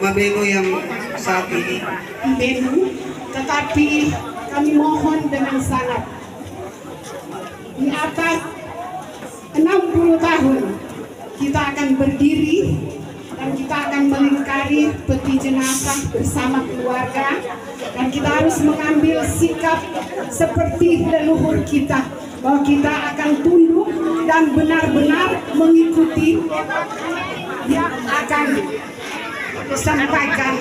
Mabeno yang saat ini. Benu, tetapi kami mohon dengan sangat di atas 60 tahun kita akan berdiri dan kita akan melingkari peti jenazah bersama keluarga, dan kita harus mengambil sikap seperti leluhur kita bahwa kita akan tunduk dan benar-benar mengikuti yang akan disampaikan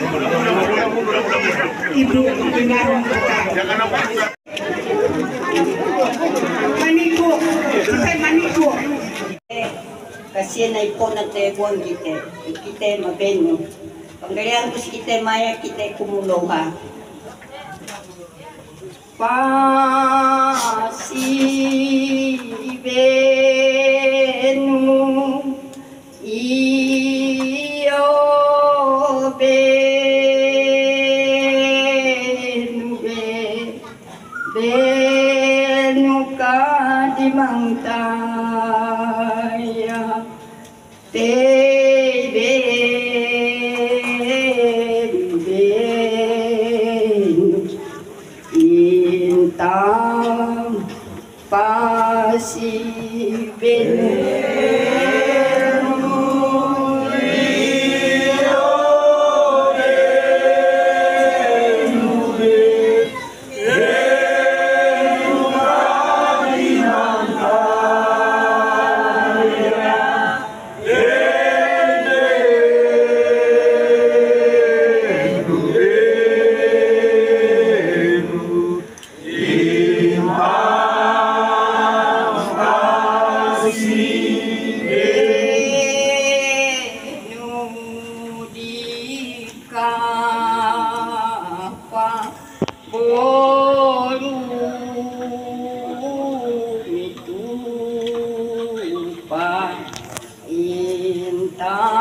Ibu Almarhum kita. Maniku, kita maniku. Kasi na ipon na tebon kita mabeno. Panggalian ko si kita maya kita kumuloha. Pasibenu iyo benu ka di mangtaya intang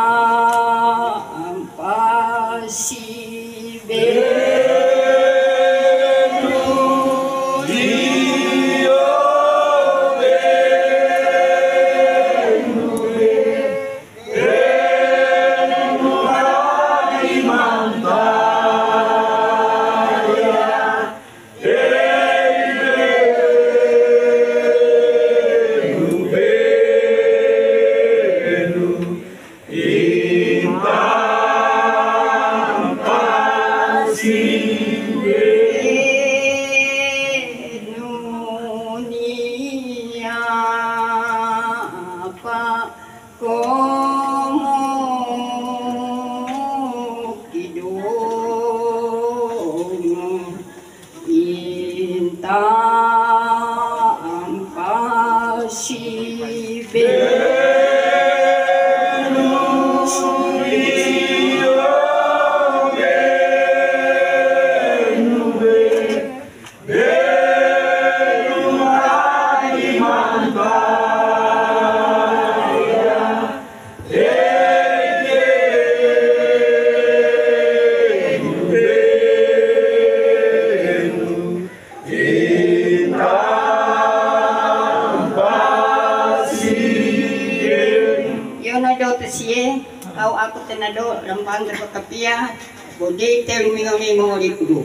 Kau aku tenado lempang terpakapia, bodi tel mingongi mongoli kudu.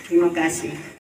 Terima kasih.